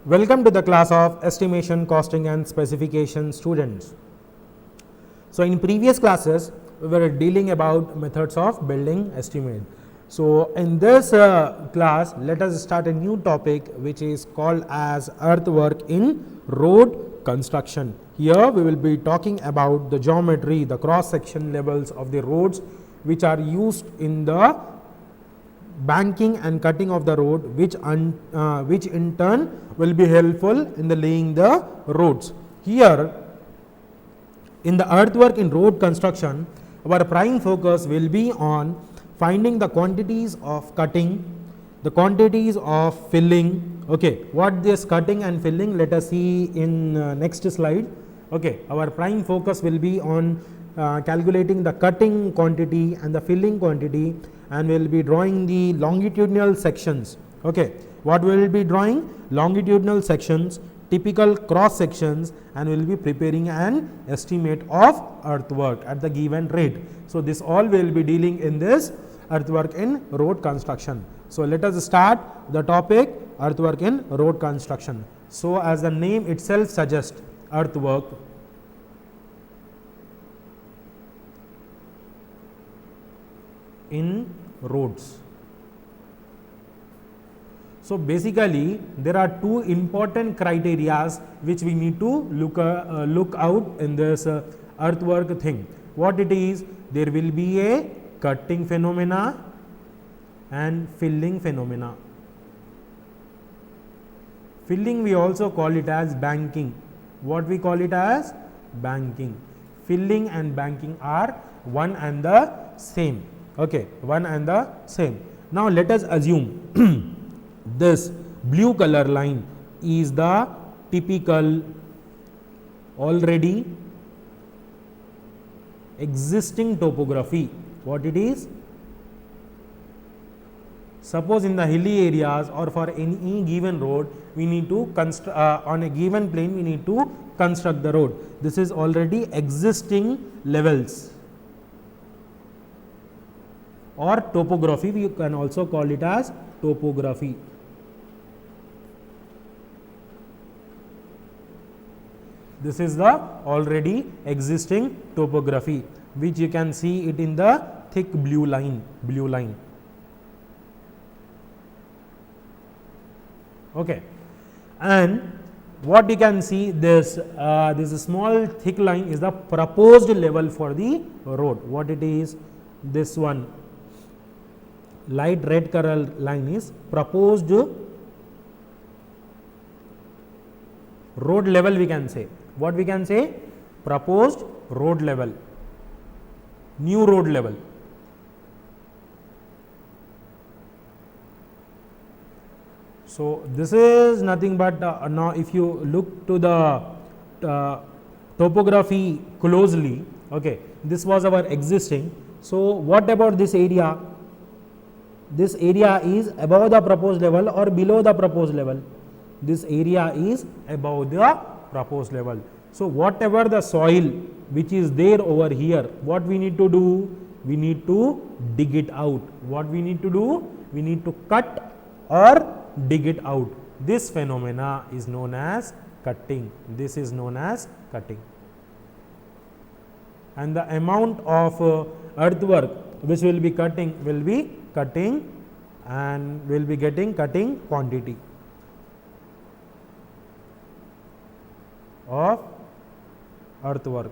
Welcome to the class of estimation, costing and specification students. So, in previous classes we were dealing about methods of building estimate. So, in this class let us start a new topic which is called as earthwork in road construction. Here we will be talking about the geometry, the cross section levels of the roads which are used in the banking and cutting of the road, which in turn will be helpful in the laying the roads. Here in the earthwork in road construction, our prime focus will be on finding the quantities of cutting, the quantities of filling. Okay, what this cutting and filling, let us see in next slide. Okay, our prime focus will be on calculating the cutting quantity and the filling quantity, and we will be drawing the longitudinal sections. Okay, what we will be drawing? Longitudinal sections, typical cross sections, and we will be preparing an estimate of earthwork at the given rate. So, this all we will be dealing in this earthwork in road construction. So, let us start the topic earthwork in road construction. So, as the name itself suggests, earthwork in roads. So, basically there are two important criteria which we need to look out in this earthwork thing. What it is? There will be a cutting phenomena and filling phenomena. Filling we also call it as banking. What we call it as? Banking. Filling and banking are one and the same. Okay, one and the same. Now, let us assume this blue color line is the typical already existing topography. What it is? Suppose in the hilly areas or for any given road, we need to construct on a given plane, we need to construct the road. This is already existing levels or topography, we can also call it as topography. This is the already existing topography, which you can see it in the thick blue line. Okay, and what you can see, this small thick line is the proposed level for the road. What it is? This one light red color line is proposed road level, we can say. What we can say? Proposed road level, new road level. So, this is nothing but now if you look to the topography closely, okay, this was our existing. So, what about this area? This area is above the proposed level or below the proposed level? This area is above the proposed level. So, whatever the soil which is there over here, what we need to do? We need to dig it out. What we need to do? We need to cut or dig it out. This phenomena is known as cutting. This is known as cutting. And the amount of earthwork which will be cutting and will be getting cutting quantity of earthwork.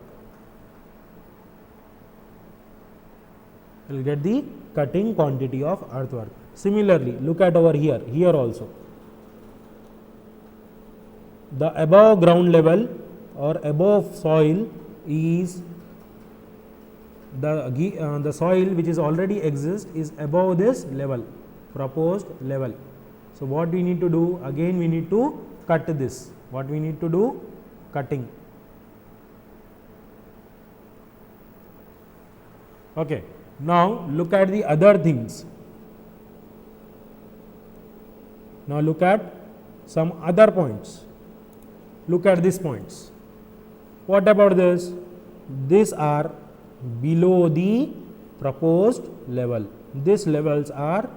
We will get the cutting quantity of earthwork. Similarly, look at over here, here also. The above ground level or above soil is the soil which is already exists is above this level, proposed level. So, what we need to do? Again we need to cut this. What we need to do? Cutting. Okay. Now, look at the other things. Now, look at some other points. Look at these points. What about this? These are below the proposed level. These levels are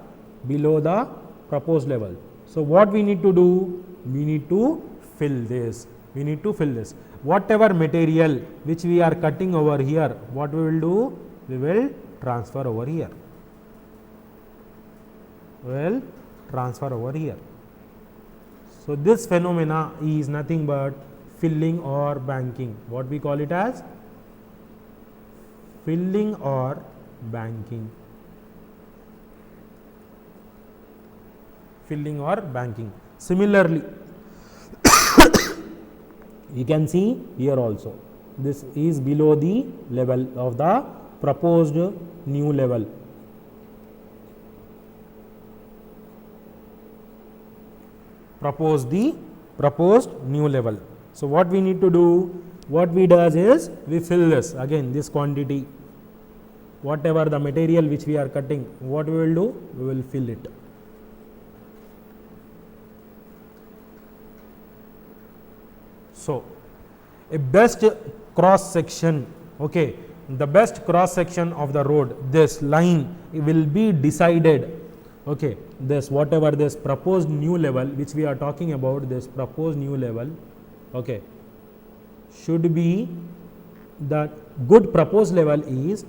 below the proposed level. So, what we need to do? We need to fill this. We need to fill this. Whatever material which we are cutting over here, what we will do? We will transfer over here. Will transfer over here. So this phenomena is nothing but filling or banking. What we call it as? Filling or banking. Filling or banking. Similarly, you can see here also, this is below the level of the proposed new level. Propose the proposed new level. So what we need to do? What we does is we fill this again, this quantity, whatever the material which we are cutting, what we will do? We will fill it. So a best cross section, okay, the best cross section of the road, this line will be decided, okay, this whatever this proposed new level which we are talking about, this proposed new level, okay, should be the good proposed level is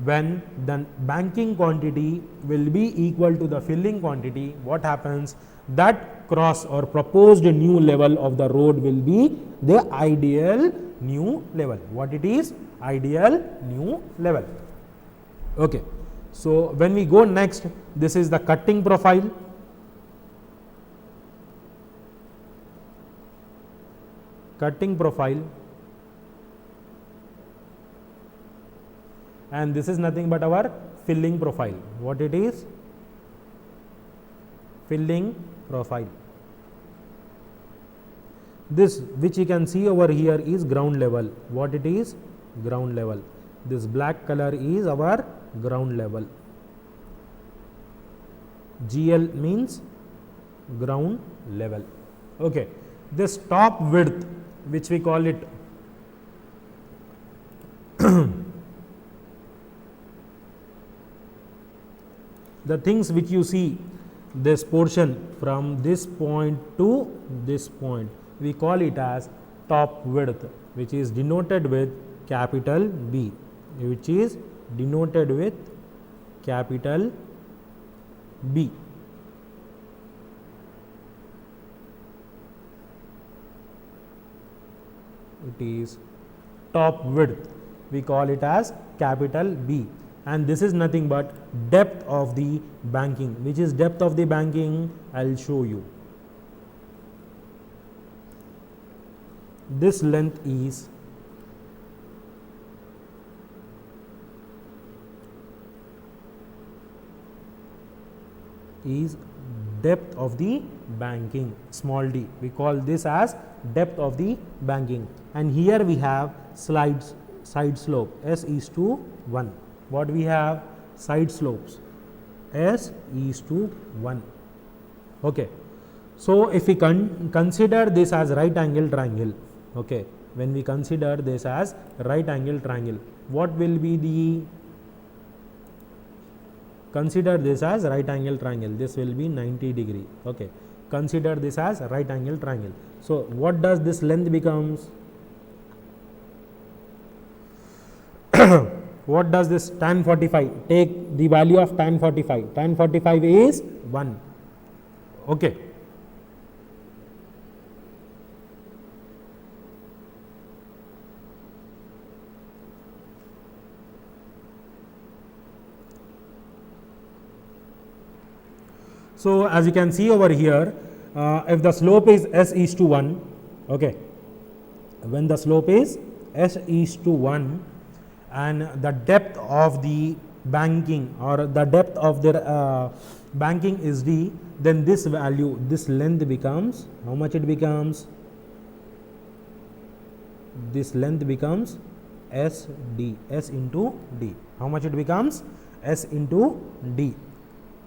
when the banking quantity will be equal to the filling quantity. What happens? That cross or proposed new level of the road will be the ideal new level. What it is? Ideal new level. Okay. So when we go next, this is the cutting profile. Cutting profile. And this is nothing but our filling profile. What it is? Filling profile. This which you can see over here is ground level. What it is? Ground level. This black color is our ground level. GL means ground level. Okay. This top width which we call it the things which you see, this portion from this point to this point, we call it as top width, which is denoted with capital B, which is denoted with capital B. It is top width, we call it as capital B. And this is nothing but depth of the banking. Which is depth of the banking? I will show you. This length is depth of the banking, small d. We call this as depth of the banking. And here we have side slope, S is to 1. What we have? Side slopes, S is to 1. Okay. So if we consider this as right angle triangle, okay, when we consider this as right angle triangle, what will be the, consider this as right angle triangle, this will be 90 degree, okay, consider this as right angle triangle. So what does this length becomes? What does this tan 45? Take the value of tan 45. Tan 45 is 1. Okay. So as you can see over here, if the slope is S is to 1, okay, when the slope is S is to 1, and the depth of the banking or the depth of the banking is d, then this value, this length becomes, how much it becomes? This length becomes S d, S into d. How much it becomes? S into d.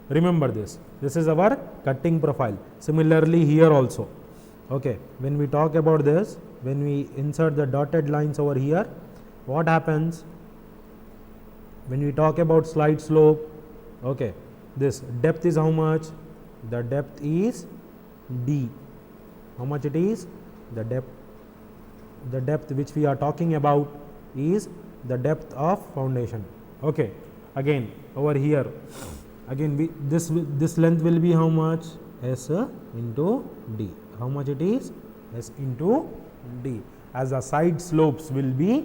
Remember this. This is our cutting profile. Similarly here also. Okay. When we talk about this, when we insert the dotted lines over here, what happens? When we talk about slide slope, okay, this depth is how much? The depth is d. How much it is? The depth which we are talking about is the depth of foundation. Okay. Again over here, again this length will be how much? S into D. How much it is? S into D. As the side slopes will be,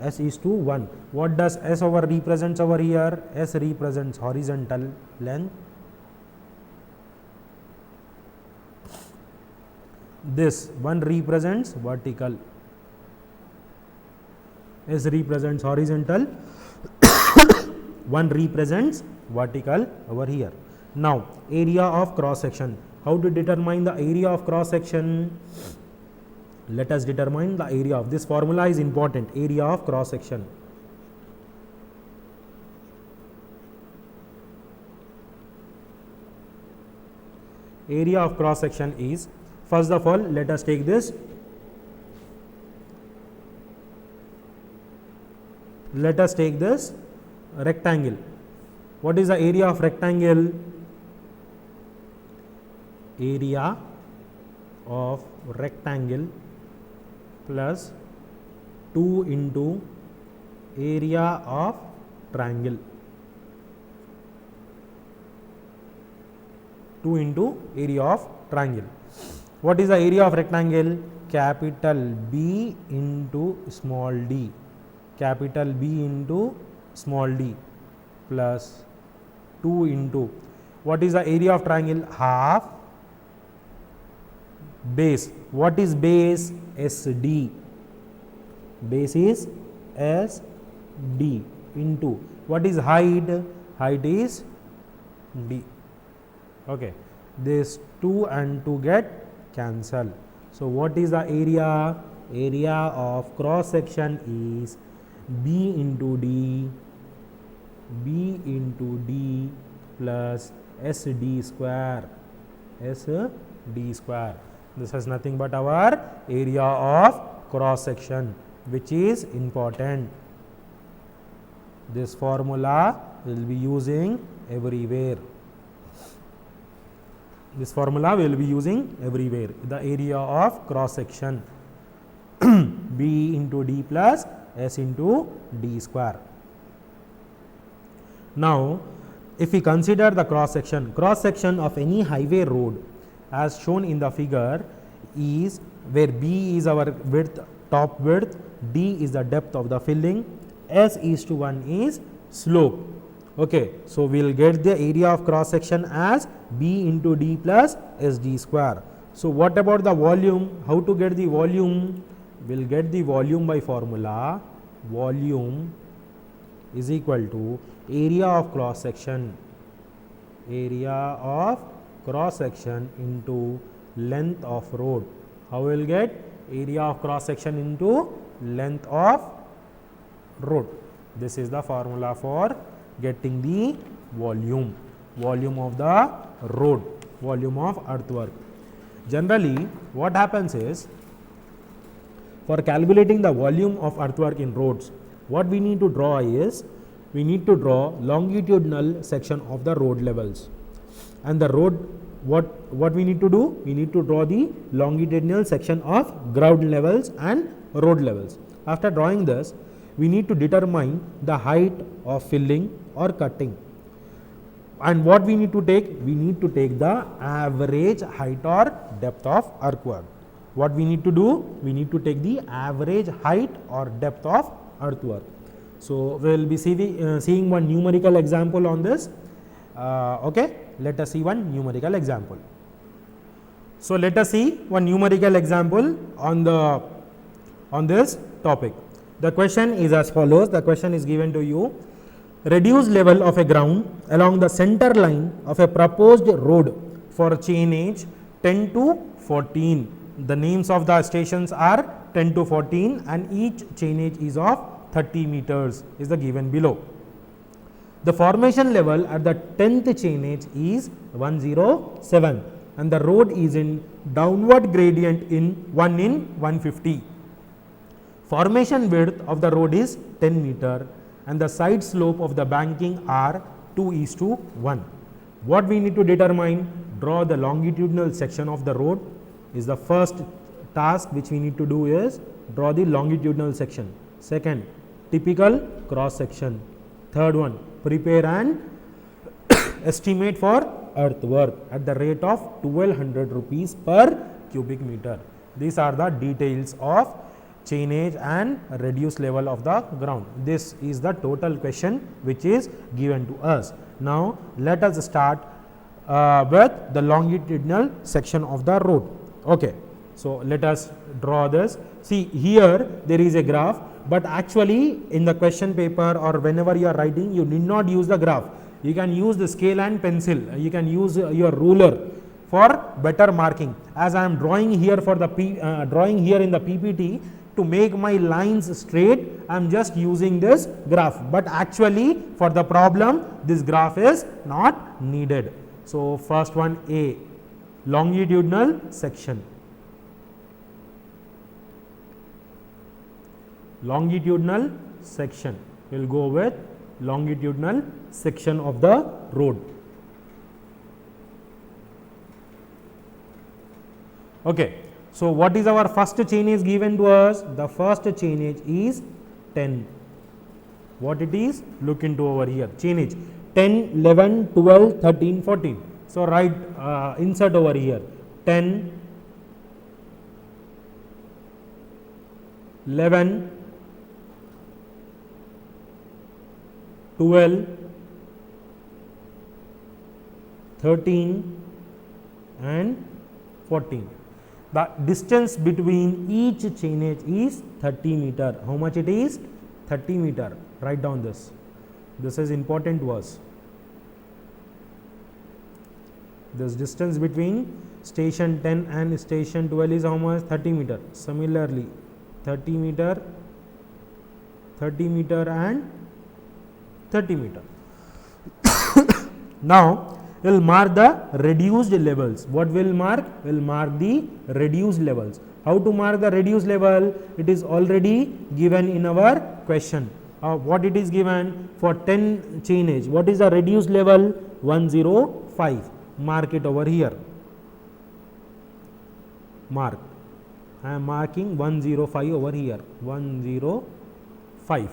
S is to 1. What does S over represents over here? S represents horizontal length. This 1 represents vertical. S represents horizontal, 1 represents vertical over here. Now, area of cross section. How to determine the area of cross section? Let us determine the area of this formula is important. Area of cross section. Area of cross section is, first of all, let us take this. Let us take this rectangle. What is the area of rectangle? Area of rectangle plus 2 into area of triangle. 2 into area of triangle. What is the area of rectangle? Capital B into small d. Capital B into small d plus 2 into, what is the area of triangle? Half base. What is base? SD. Base is SD into, what is height? Height is D. Okay. This 2 and 2 get cancel. So, what is the area? Area of cross section is B into D plus SD square. SD square. This is nothing but our area of cross section, which is important. This formula will be using everywhere. This formula will be using everywhere. The area of cross section B into D plus S into D square. Now, if we consider the cross section of any highway road as shown in the figure is where B is our width, top width, D is the depth of the filling, S is to 1 is slope. Okay. So, we will get the area of cross section as B into D plus SD square. So, what about the volume? How to get the volume? We will get the volume by formula. Volume is equal to area of cross section. Area of cross section into length of road. How we will get? Area of cross section into length of road. This is the formula for getting the volume. Volume of the road. Volume of earthwork. Generally, what happens is, for calculating the volume of earthwork in roads, what we need to draw is, we need to draw longitudinal section of the road levels. And the road, what we need to do? We need to draw the longitudinal section of ground levels and road levels. After drawing this, we need to determine the height of filling or cutting. And what we need to take? We need to take the average height or depth of earthwork. What we need to do? We need to take the average height or depth of earthwork. So, we will be seeing one numerical example on this. Okay. Let us see one numerical example. So, let us see one numerical example on this topic. The question is as follows. The question is given to you. Reduce level of a ground along the center line of a proposed road for chainage 10 to 14. The names of the stations are 10 to 14 and each chainage is of 30 meters is the given below. The formation level at the 10th chainage is 107 and the road is in downward gradient in 150. Formation width of the road is 10 meter and the side slope of the banking are 2:1. What we need to determine? draw the longitudinal section of the road. Is the first task which we need to do is draw the longitudinal section. Second, typical cross section. Third one, prepare and estimate for earthwork at the rate of 1200 rupees per cubic meter. These are the details of chainage and reduced level of the ground. This is the total question which is given to us. Now, let us start with the longitudinal section of the road. Okay. So, let us draw this. See, here there is a graph, but actually in the question paper or whenever you are writing, you need not use the graph. You can use the scale and pencil. You can use your ruler for better marking. As I am drawing here for the drawing here in the PPT, to make my lines straight, I am just using this graph, but actually for the problem this graph is not needed. So, first one, A, longitudinal section. Longitudinal section, we will go with longitudinal section of the road. Okay. So, what is our first chainage given to us? The first chainage is 10. What it is? Look into over here. Chainage 10, 11, 12, 13, 14. So, write insert over here 10, 11, 12, 13 and 14. The distance between each chainage is 30 meter. How much it is? 30 meter. Write down this. This is important to us. This distance between station 10 and station 12 is how much? 30 meter. Similarly, 30 meter, 30 meter and 30 meter. Now, we will mark the reduced levels. What will mark? We will mark the reduced levels. How to mark the reduced level? It is already given in our question. What it is given for 10 chainage? What is the reduced level? 105. Mark it over here. Mark. I am marking 105 over here. 105.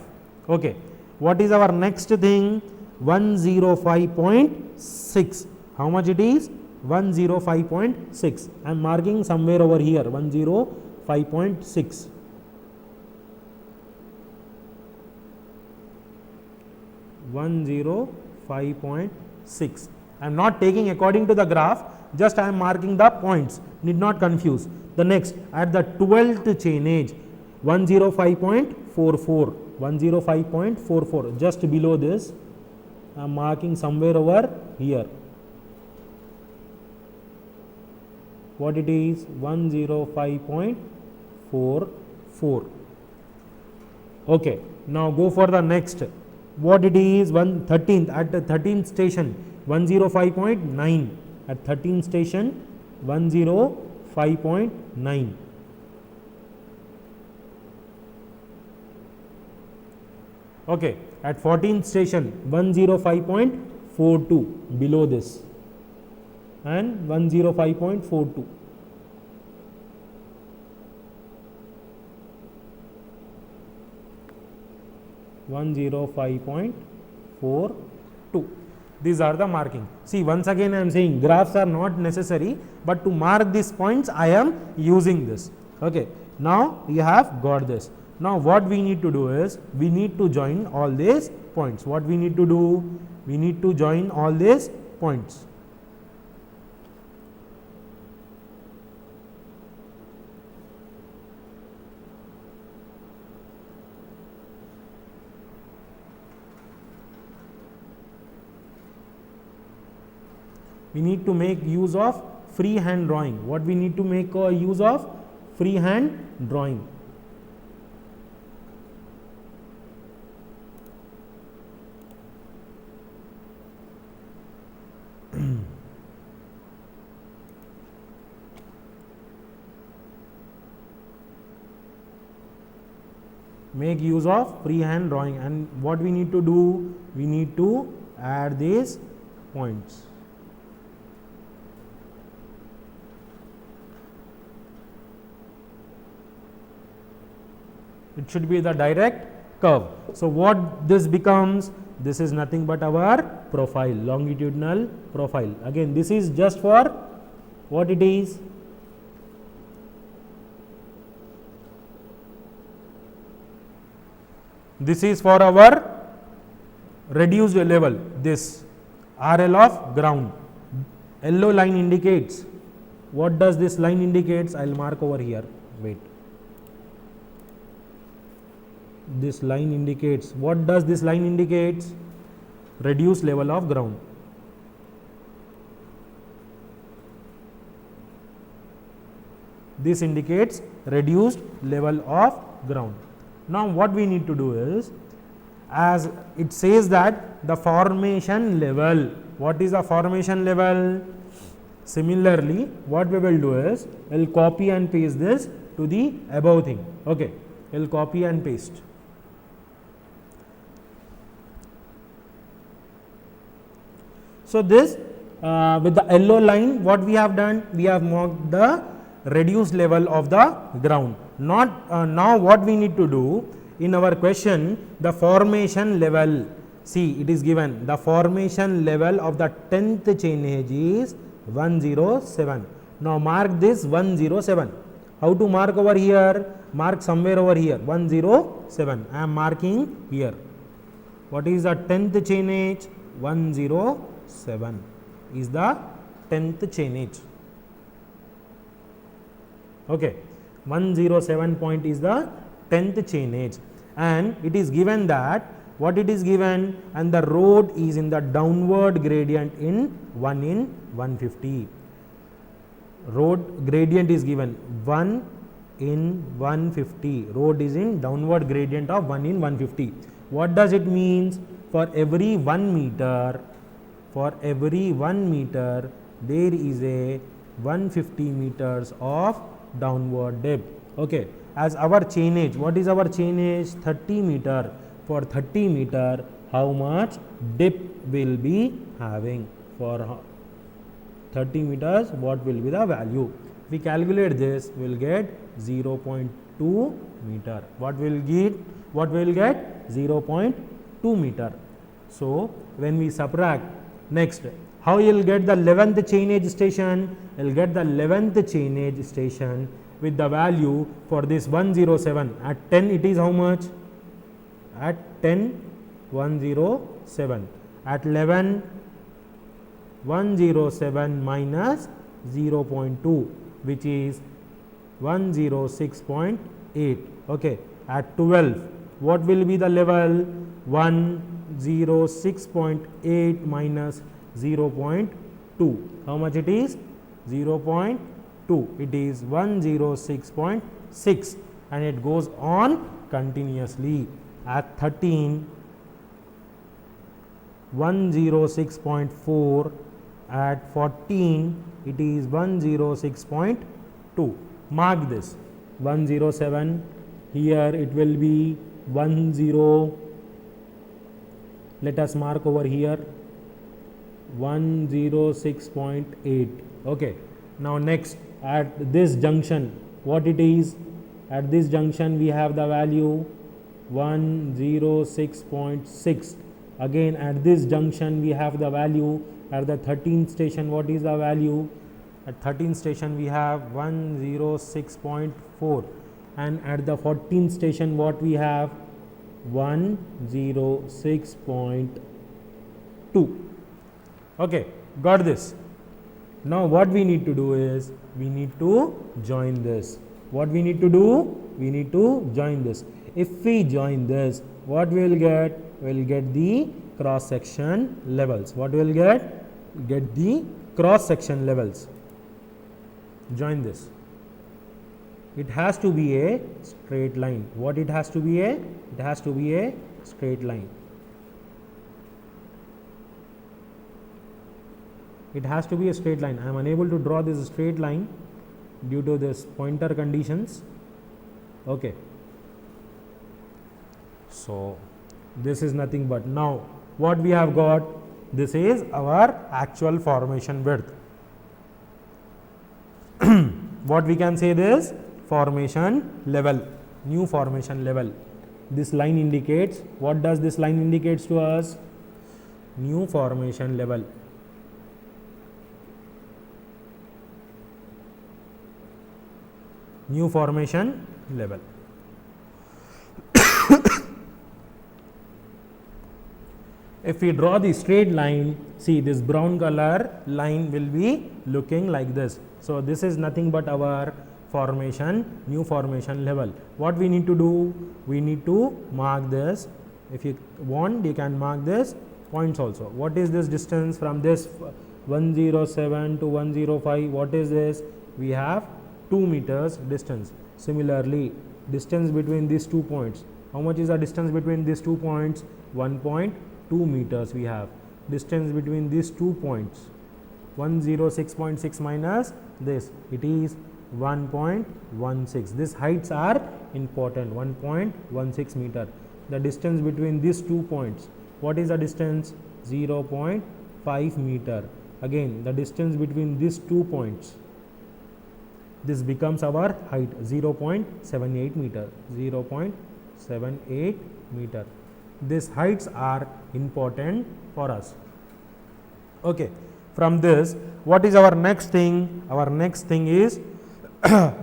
Okay. What is our next thing? 105.6. How much it is? 105.6. I am marking somewhere over here 105.6. I am not taking according to the graph, just I am marking the points, need not confuse. The next, at the 12th chainage, 105.44, 105.44, just below this, I am marking somewhere over here. What it is? 105.44. Okay. Now go for the next. What it is? 13th, at the 13th station, 105.9. At 13th station, 105.9. Okay. At 14th station, 105.42, below this, and 105.42. These are the marking. See, once again I am saying graphs are not necessary, but to mark these points I am using this. Okay. Now you have got this. Now what we need to do is, we need to join all these points. What we need to do? We need to join all these points. We need to make use of freehand drawing. What we need to make use of? Freehand drawing. Make use of freehand drawing, and what we need to do? We need to add these points. It should be the direct curve. So what this becomes? This is nothing but our profile, longitudinal profile. Again, this is just for what it is? This is for our reduced level, this RL of ground. Yellow line indicates. What does this line indicates? I will mark over here. Wait. This line indicates. What does this line indicates? Reduced level of ground. This indicates reduced level of ground. Now what we need to do is, as it says that the formation level, what is the formation level? Similarly, what we will do is, we will copy and paste this to the above thing. Okay, we will copy and paste. So this with the yellow line, what we have done? We have marked the reduced level of the ground. Not now what we need to do in our question, the formation level. See, it is given the formation level of the 10th chain edge is 107. Now mark this 107. How to mark over here? Mark somewhere over here 107. I am marking here. What is the 10th chain edge? 107 is the 10th chain edge. Okay, 107 point is the 10th chain edge, and it is given that what it is given, and the road is in the downward gradient in 150. Road gradient is given 1 in 150. Road is in downward gradient of 1 in 150. What does it means? For every 1 meter, there is a 150 meters of downward dip. Okay, as our chain edge, what is our chain edge? 30 meter. For 30 meter, how much dip will be having? For 30 meters, what will be the value? If we calculate this, we will get 0.2 meter. What will get? 0.2 meter. So when we subtract, next, how you will get the 11th chain edge station? You will get the 11th chain edge station with the value for this 107. At 10 it is how much? At 10, 107. At 11, 107 minus 0.2, which is 106.8. Okay. At 12, what will be the level? 106.8 minus 0.2. How much it is? 0.2. It is 106.6, and it goes on continuously. At 13, 106.4. At 14, it is 106.2. Mark this 107. Here it will be 10. Let us mark over here 106.8. Okay. Now next, at this junction, what it is? At this junction we have the value 106.6. Again at this junction we have the value. At the 13th station, what is the value? At 13th station we have 106.4, and at the 14th station what we have? 106.2. Okay, got this. Now what we need to do is, we need to join this. What we need to do? We need to join this. If we join this, what we will get? We will get the cross section levels. What we will get? Get the cross section levels. Join this. It has to be a straight line. What it has to be a? It has to be a straight line. It has to be a straight line. I am unable to draw this straight line due to this pointer conditions. Okay. So this is nothing but, now what we have got? This is our actual formation width. What we can say, this formation level. new formation level. This line indicates, what does this line indicates to us? New formation level. New formation level. If we draw the straight line, see this brown color line will be looking like this. So, this is nothing but our formation, new formation level. What we need to do? We need to mark this. If you want, you can mark this points also. What is this distance from this 107 to 105? What is this? We have 2 meters distance. Similarly, distance between these 2 points. How much is the distance between these 2 points? 1.2 meters we have. Distance between these 2 points, 106.6 minus this, it is 1.16. These heights are important, 1.16 meter. The distance between these 2 points, what is the distance? 0.5 meter. Again, the distance between these 2 points, this becomes our height, 0.78 meter, 0.78 meter. These heights are important for us. Okay. From this, what is our next thing? Our next thing is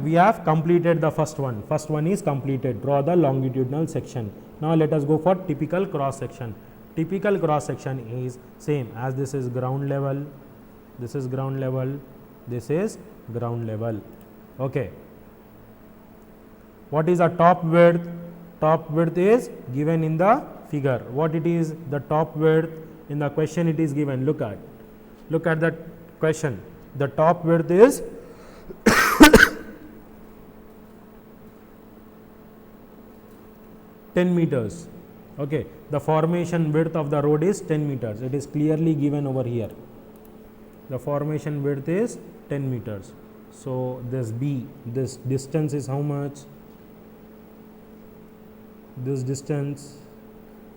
we have completed the first one. First one is completed. Draw the longitudinal section. Now let us go for typical cross section. Typical cross section is same as this is ground level, this is ground level, this is ground level. Okay. What is the top width? Top width is given in the figure. What it is? The top width in the question it is given. Look at the question. The top width is 10 meters. Okay. The formation width of the road is 10 meters. It is clearly given over here. The formation width is 10 meters. So, this B, this distance is how much? This distance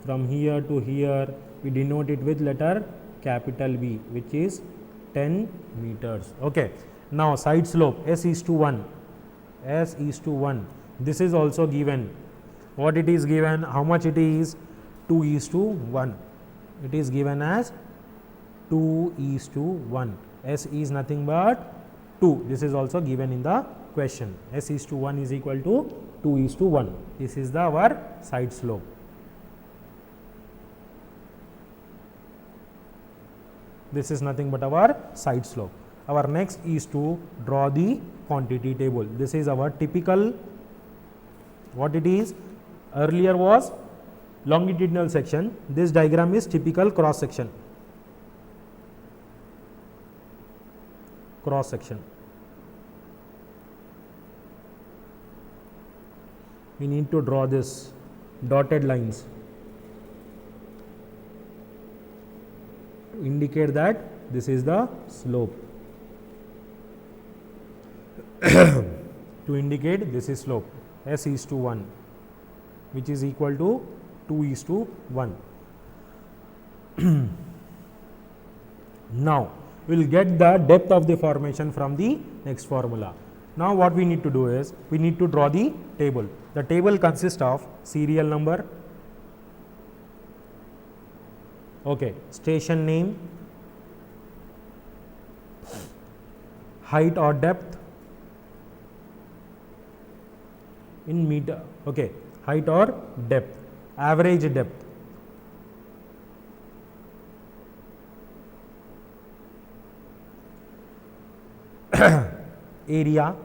from here to here, we denote it with letter capital B, which is 10 meters. Okay. Now, side slope S is to 1, S is to 1. This is also given. What it is given? How much it is? 2 is to 1. It is given as 2 is to 1. S is nothing but 2. This is also given in the question. S is to 1 is equal to 2 is to 1. This is the our side slope. This is nothing but our side slope. Our next is to draw the quantity table. This is our typical, what it is? Earlier was longitudinal section. This diagram is typical cross section. Cross section. We need to draw this dotted lines to indicate that this is the slope. To indicate this is slope. S is to 1, which is equal to 2 is to 1. Now, we will get the depth of the formation from the next formula. Now, what we need to do is, we need to draw the table. The table consists of serial number, okay, station name, height or depth in meter, okay, height or depth, average depth, area.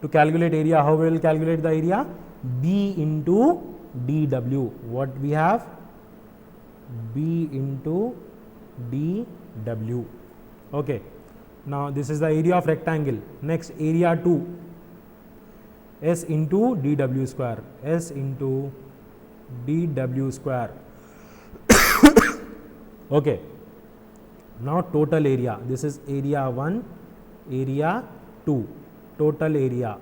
To calculate area, how we will calculate the area? B into dW. What we have? B into dW. Okay. Now, this is the area of rectangle. Next, area 2, S into dW square, S into dW square. Okay. Now, total area. This is area 1, area 2. Total area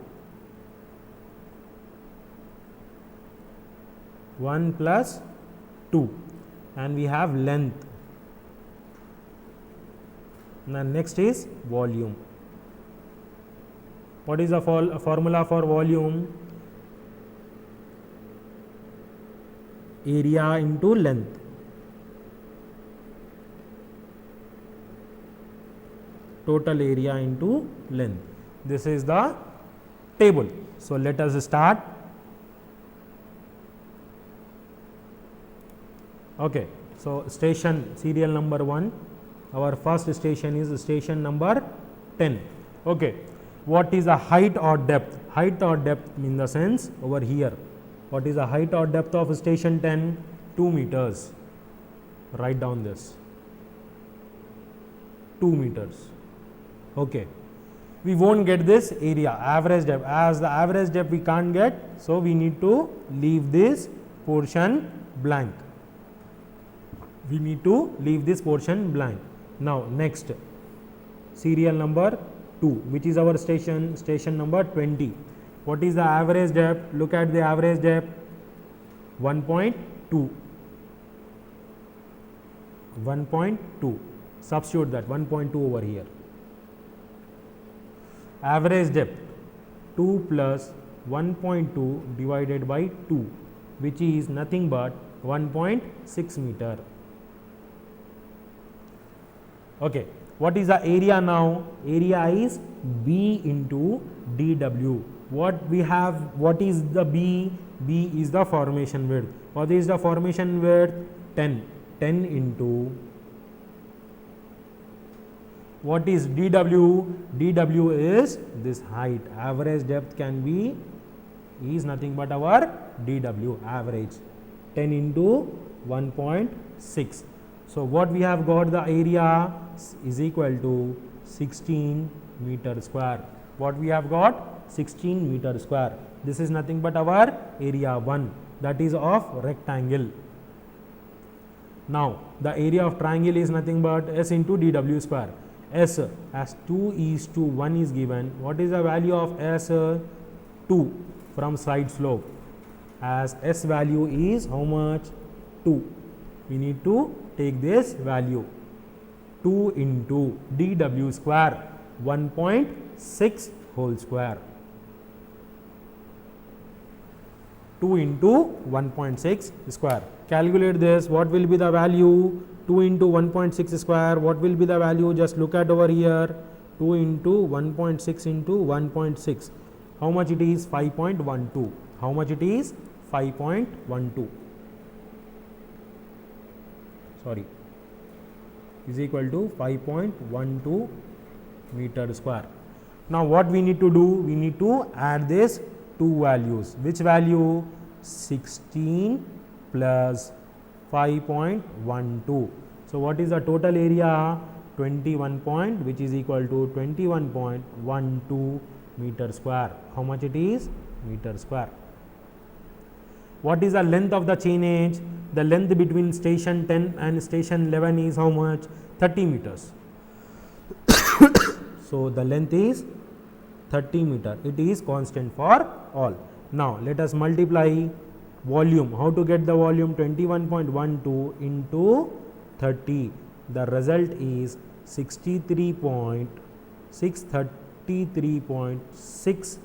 1 plus 2, and we have length. Now, next is volume. What is the formula for volume? Area into length. Total area into length. This is the table. So, let us start. Okay. So, station serial number 1, our first station is station number 10. Okay. What is the height or depth? Height or depth in the sense over here. What is the height or depth of station 10? 2 meters. Write down this. 2 meters. Okay. We won't get this area, average depth. As the average depth we can't get, so we need to leave this portion blank. We need to leave this portion blank. Now, next, serial number 2, which is our station number 20. What is the average depth? Look at the average depth, 1.2. 1.2. Substitute that 1.2 over here. Average depth 2 plus 1.2 divided by 2, which is nothing but 1.6 meter. Okay. What is the area now? Area is B into dW. What we have, what is the B? B is the formation width. What is the formation width? 10. 10 into, what is dW? dW is this height. Average depth can be, is nothing but our dW, average. 10 into 1.6. So, what we have got, the area is equal to 16 meter square. What we have got? 16 meter square. This is nothing but our area 1, that is of rectangle. Now, the area of triangle is nothing but S into dW square. S as 2:1 is given. What is the value of S? 2 from side slope, as S value is how much? 2. We need to take this value, 2 into dW square, 1.6 whole square. 2 into 1.6 square. Calculate this. What will be the value? 2 into 1.6 square. What will be the value? Just look at over here. 2 into 1.6 into 1.6. How much it is? 5.12. How much it is? 5.12. Sorry. Is equal to 5.12 meter square. Now, what we need to do? We need to add this two values. Which value? 16 plus 5.12. So, what is the total area? 21 point, which is equal to 21.12 meter square. How much it is? Meter square. What is the length of the chainage? The length between station 10 and station 11 is how much? 30 meters. So, the length is 30 meter. It is constant for all. Now, let us multiply volume. How to get the volume? 21.12 into 30. The result is 633.6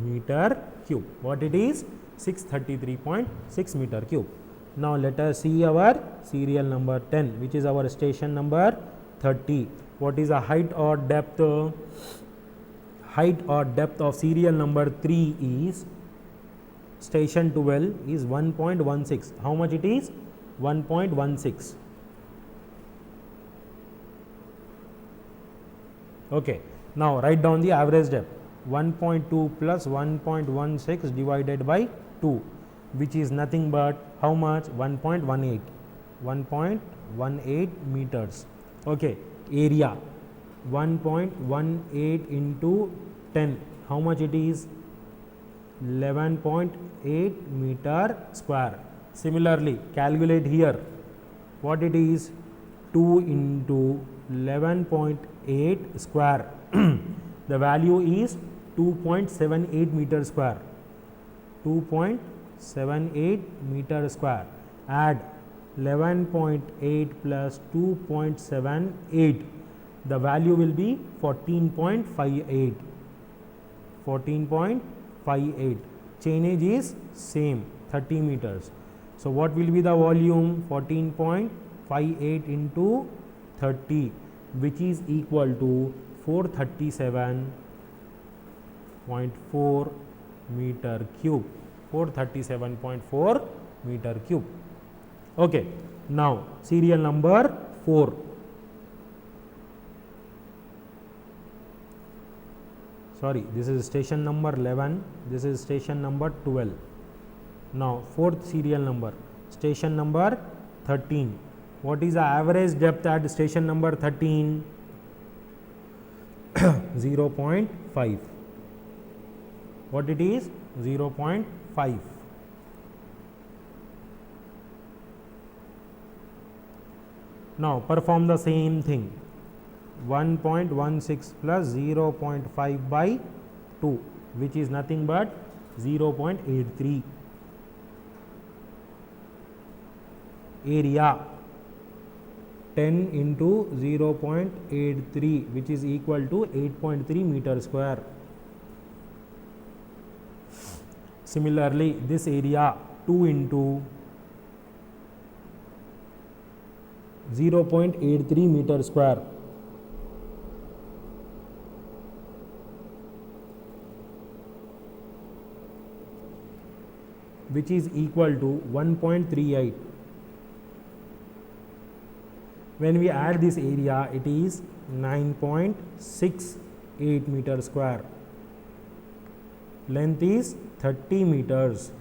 meter cube. What it is? 633.6 meter cube. Now, let us see our serial number 10, which is our station number 30. What is the height or depth? Height or depth of serial number 3 is, station 12 is 1.16. How much it is? 1.16. Okay. Now, write down the average depth. 1.2 plus 1.16 divided by 2, which is nothing but how much? 1.18. 1.18 meters. Okay. Area 1.18 into 10. How much it is? 11.8 meter square. Similarly, calculate here. What it is? 2 into 11.8 square. The value is 2.78 meter square. 2.78 meter square. Add 11.8 plus 2.78. The value will be 14.58. 14.58. Chainage is same, 30 meters. So what will be the volume? 14.58 into 30, which is equal to 437.4 meter cube. 437.4 meter cube. Okay. Now serial number 4. Sorry, this is station number 11. This is station number 12. Now fourth serial number, station number 13. What is the average depth at station number 13? 0.5. What it is? 0.5. Now perform the same thing. 1.16 plus 0.5 by 2, which is nothing but 0.83. Area 10 into 0.83, which is equal to 8.3 meter square. Similarly, this area 2 into 0.83 meter square, which is equal to 1.38. When we add this area, it is 9.68 meter square. Length is 30 meters.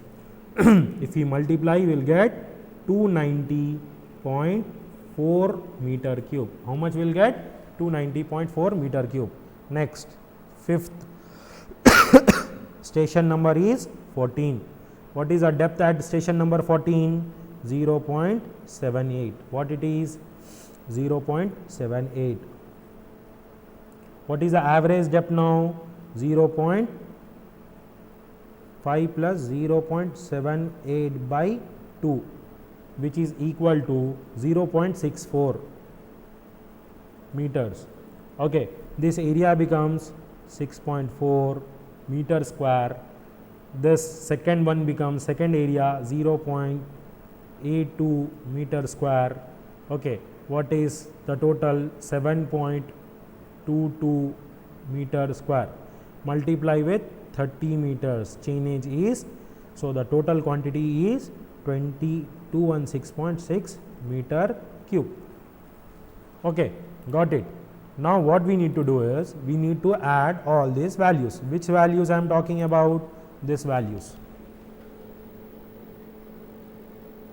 If we multiply, we will get 290.4 meter cube. How much we will get? 290.4 meter cube. Next, fifth station number is 14. What is the depth at station number 14? 0.78. What it is? 0.78. What is the average depth now? 0.5 plus 0.78 by 2, which is equal to 0.64 meters. Okay, this area becomes 6.4 meter square. This second one becomes second area 0.82 meter square. Okay, what is the total? 7.22 meter square. Multiply with 30 meters. Chainage is, so the total quantity is 216.6 meter cube. Okay, got it. Now what we need to do is, we need to add all these values. Which values I am talking about? These values.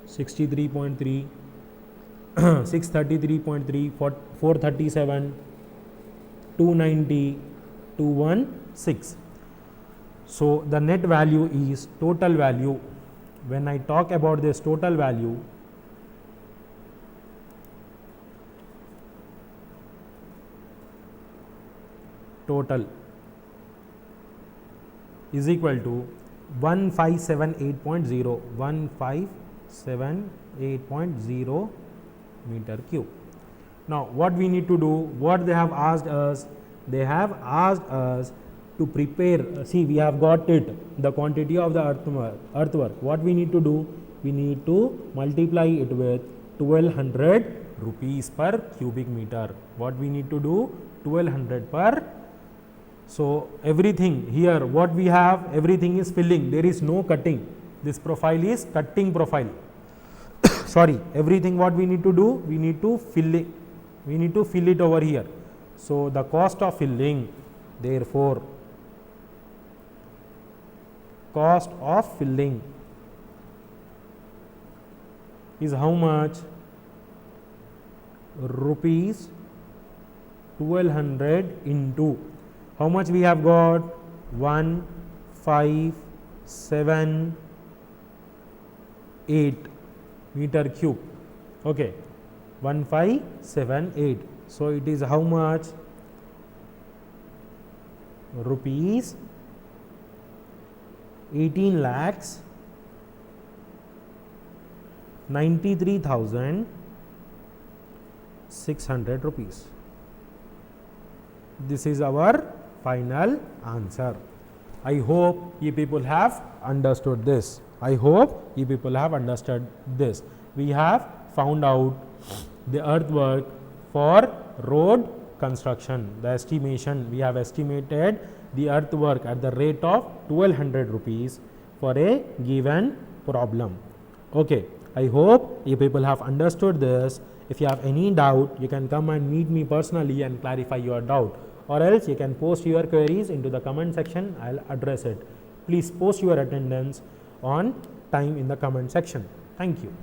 63.3, 633.3, 437, 290, 216. So the net value is total value. When I talk about this total value, total is equal to 1578.0, 1578.0 meter cube. Now what we need to do, what they have asked us, they have asked us to prepare, see we have got it, the quantity of the earthwork. What we need to do, we need to multiply it with 1200 rupees per cubic meter. What we need to do, 1200 per. So everything here, what we have, everything is filling, there is no cutting. This profile is cutting profile. Sorry, everything what we need to do, we need to fill it, we need to fill it over here. So the cost of filling, therefore cost of filling is how much? Rupees 1200 into how much we have got? 1578 meter cube. Okay, 1578. So it is how much? Rupees 18 lakhs 93,600 rupees. This is our final answer. I hope you people have understood this. I hope you people have understood this. We have found out the earthwork for road construction. The estimation, we have estimated the earthwork at the rate of 1200 rupees for a given problem. Okay, I hope you people have understood this. If you have any doubt, you can come and meet me personally and clarify your doubt, or else you can post your queries into the comment section. I'll address it. Please post your attendance on time in the comment section. Thank you.